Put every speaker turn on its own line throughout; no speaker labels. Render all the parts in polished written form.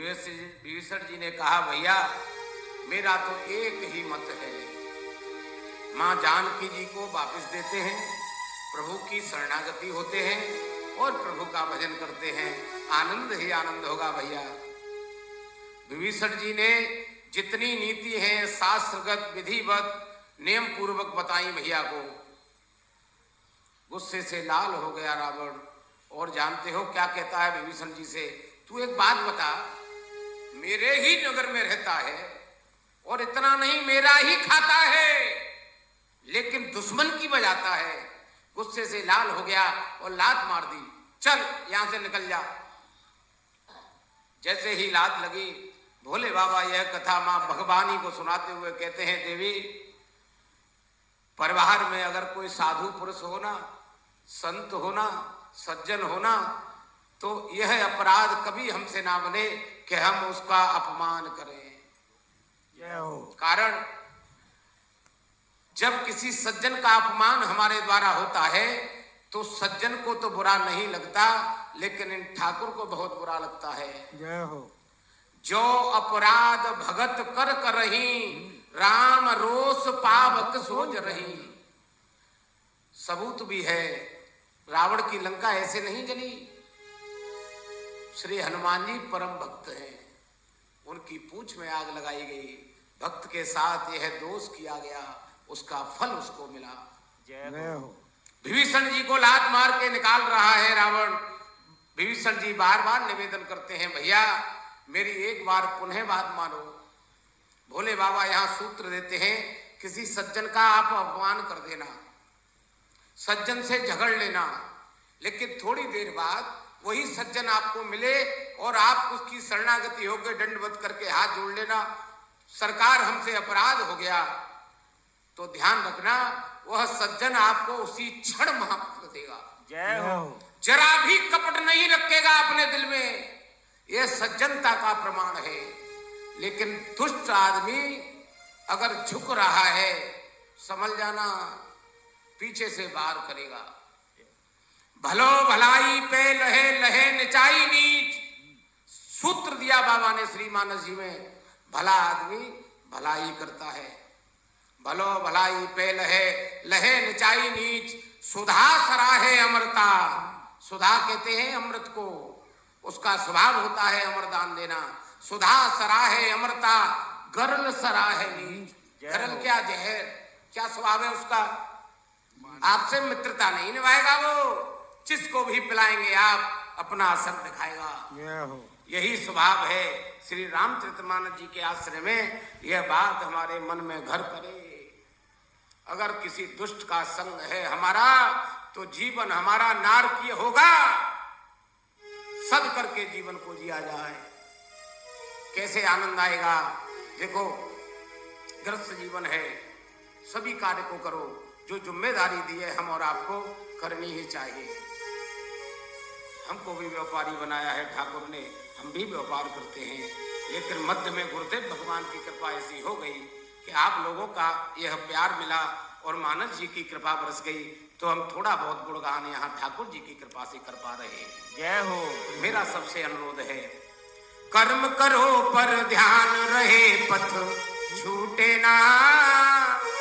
विभीषण जी ने कहा, भैया मेरा तो एक ही मत है, मां जानकी जी को वापस देते हैं, प्रभु की शरणागति होते हैं और प्रभु का भजन करते हैं, आनंद ही आनंद होगा। भैया विभीषण जी ने जितनी नीति है शास्त्रगत विधिवत नियम पूर्वक बताई भैया को, गुस्से से लाल हो गया रावण। और जानते हो क्या कहता है विभीषण जी से, तू एक बात बता, मेरे ही नगर में रहता है और इतना नहीं मेरा ही खाता है, लेकिन दुश्मन की बजाता है। गुस्से से लाल हो गया और लात मार दी, चल यहां से निकल जा। जैसे ही लात लगी, भोले बाबा यह कथा मां भगवानी को सुनाते हुए कहते हैं, देवी परिवार में अगर कोई साधु पुरुष होना, संत होना, सज्जन होना, तो यह अपराध कभी हमसे ना बने कि हम उसका अपमान करें। कारण जब किसी सज्जन का अपमान हमारे द्वारा होता है तो सज्जन को तो बुरा नहीं लगता, लेकिन इन ठाकुर को बहुत बुरा लगता है।
जय हो।
जो अपराध भगत कर करही, राम रोष पावक सोच रही। सबूत भी है, रावण की लंका ऐसे नहीं जली। श्री हनुमान जी परम भक्त हैं, उनकी पूंछ में आग लगाई गई, भक्त के साथ यह दोष किया गया, उसका फल उसको मिला। जय हो। विभीषण जी को लात मार के निकाल रहा है रावण। विभीषण जी बार बार निवेदन करते हैं, भैया मेरी एक बार पुनः बात मानो। भोले बाबा यहां सूत्र देते हैं, किसी सज्जन का आप अपमान कर देना, सज्जन से झगड़ लेना, लेकिन थोड़ी देर बाद वही सज्जन आपको मिले और आप उसकी शरणागति होकर दंडवत करके हाथ जोड़ लेना, सरकार हमसे अपराध हो गया, तो ध्यान रखना वह सज्जन आपको उसी क्षण माफ कर देगा।
जय हो।
जरा भी कपट नहीं रखेगा अपने दिल में, यह सज्जनता का प्रमाण है। लेकिन दुष्ट आदमी अगर झुक रहा है, समझ जाना पीछे से वार करेगा। भलो भलाई पे लहे लहे निचाई नीच, सूत्र दिया बाबा ने श्री मानस जी में। भला आदमी भलाई करता है, भलो भलाई पे लहे लहे निचाई नीच, सुधा सराहे अमृता। सुधा कहते हैं अमृत को, उसका स्वभाव होता है अमरदान देना। सुधा सराहे अमृता, गरल सराहे नीच। गरल क्या, जहर। क्या स्वभाव है उसका, आपसे मित्रता नहीं निभाएगा, वो जिसको भी पिलाएंगे आप अपना असर दिखाएगा। यही स्वभाव है श्री रामचरितमानस जी के आश्रय में। यह बात हमारे मन में घर करे। अगर किसी दुष्ट का संग है हमारा, तो जीवन हमारा नारकीय होगा। सद करके जीवन को जिया जाए, कैसे आनंद आएगा। देखो गृहस्थ जीवन है, सभी कार्य को करो, जो जिम्मेदारी दी है हम और आपको करनी ही चाहिए। हमको भी व्यापारी बनाया है ठाकुर ने, हम भी व्यापार करते हैं, लेकिन मध्य में गुरुदेव भगवान की कृपा ऐसी हो गई कि आप लोगों का यह प्यार मिला और मानस जी की कृपा बरस गई, तो हम थोड़ा बहुत गुणगान यहाँ ठाकुर जी की कृपा से कर पा रहे हैं।
जय हो।
मेरा सबसे अनुरोध है, कर्म करो पर ध्यान रहे, पथ छूटे ना।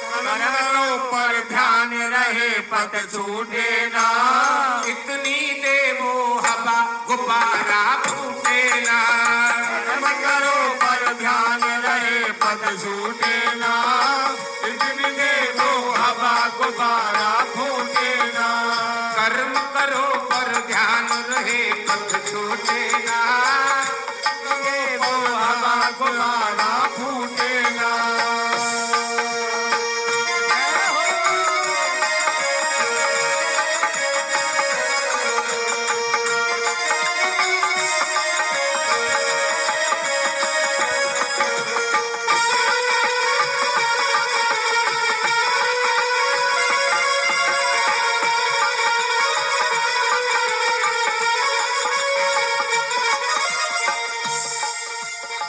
कर्म करो पर ध्यान रहे, पथ छूटे ना।
इतनी देवो हवा गुब्बारा फूटे ना।
कर्म करो पर ध्यान रहे, पथ छूटे ना। इतनी देवो हवा गुब्बारा फूटे ना।
कर्म करो पर ध्यान रहे, पथ छूटे ना।
देवो हवा गुब्बारा फूटे ना।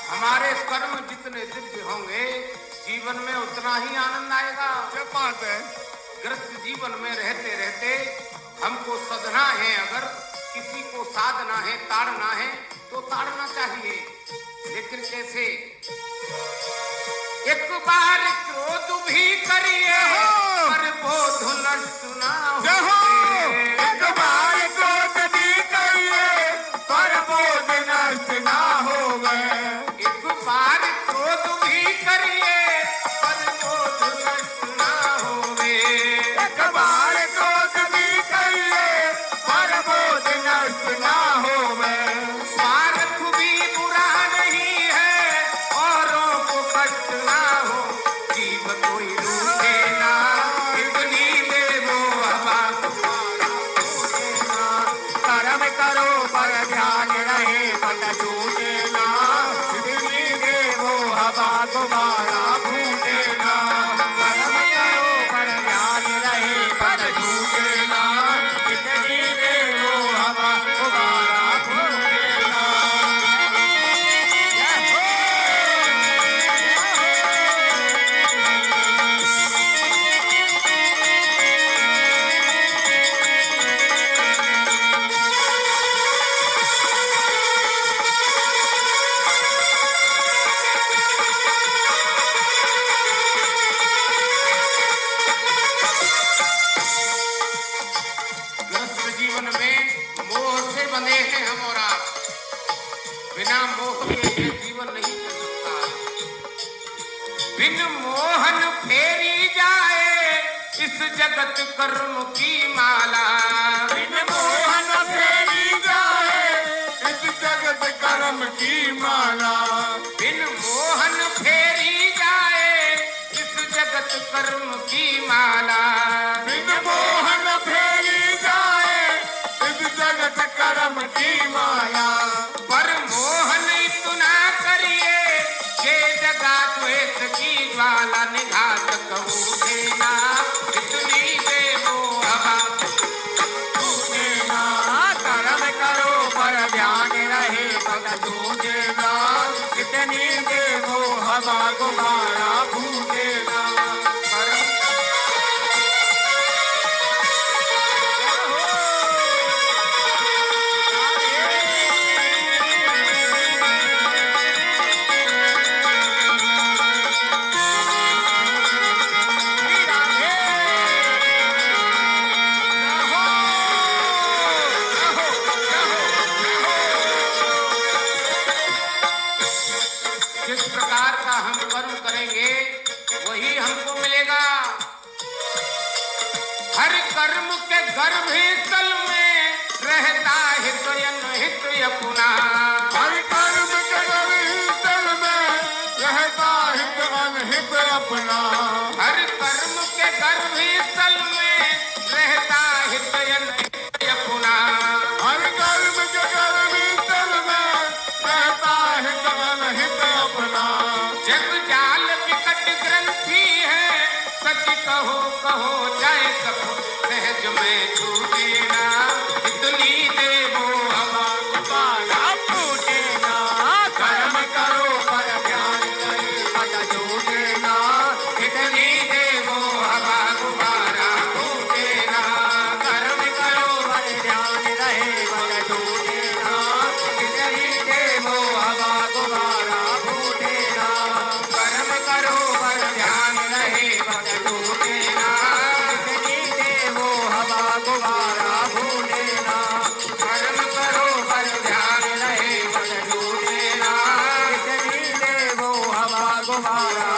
हमारे कर्म जितने दिव्य होंगे, जीवन में उतना ही आनंद आएगा।
क्या बात है।
ग्रस्त जीवन में रहते रहते हमको सधना है, अगर किसी को साधना है, ताड़ना है, तो ताड़ना चाहिए, लेकिन कैसे? एक बार क्रोध भी करिए पर बोध नष्ट ना हो।
एक बार क्रोध भी करिए पर बोध नष्ट ना होवे।
एक बार क्रोध भी करिए पर बोध नष्ट ना होवे।
एक बार क्रोध भी करिए पर बोध नष्ट ना होवे।
स्वार्थ भी बुरा नहीं है, औरों को कष्ट ना हो। जीव कोई रूठे ना, इतनी देवो हवा तुम्हारा भूले ना।
कर्म करो पर ध्यान रहे पत छूटे ना। इतनी देवो हवा तुम्हारा भूले ना। कर्म करो पर ध्यान रहे पत छूटे ना। इतनी देवो हवा तुम्हारा भूले ना।
गृहस्थ जीवन में मोह से बंधे हैं हम और आप। बिना मोह के ये जीवन नहीं चल सकता। बिन मोहन फेरी जाए इस जगत कर्म की माला।
बिन मोहन फेरी जाए इस जगत कर्म की माला।
बिन मोहन फेरी जाए इस जगत कर्म की माला।
बिन मोहन फेरी जाए इस जगत कर्म की माला।
पर मोहन इतना करिए के जगा द्वेष की ज्वाला। निघात कहूँ देना इतनी देवो हवा
छूटे ना। कर्म करो पर ध्यान रहे पद छूटे ना। इतनी देवो हवा तुम्हारा भूले ना।
जिस प्रकार का हम कर्म करेंगे वही हमको मिलेगा। हर कर्म के गर्भ स्थल में रहता हित अनहित अपना।
हर कर्म के स्थल में रहता हित अनहित अपना।
हर कर्म के गर्भ स्थल में रहता हित अनहित अपना।
हर कर्म के स्थल में रहता हित अनहित अपना।
जग जाल विकट ग्रंथि है, सच कहो कहो जाए कहो सहज में छूटे ना। इतनी देवो हवा
तुम्हारा भूले ना। कर्म करो पर ध्यान रहे पद छूटे ना।
इतनी देवो हवा तुम्हारा भूले ना।
कर्म करो पर ध्यान रहे पद छूटे ना। इतनी देवो हवा तुम्हारा भूले ना।
कर्म करो पर ध्यान रहे पद छूटे ना।
इतनी देवो हवा तुम्हारा भूले ना।
कर्म करो पर ध्यान रहे पद छूटे ना।
इतनी देवो हवा तुम्हारा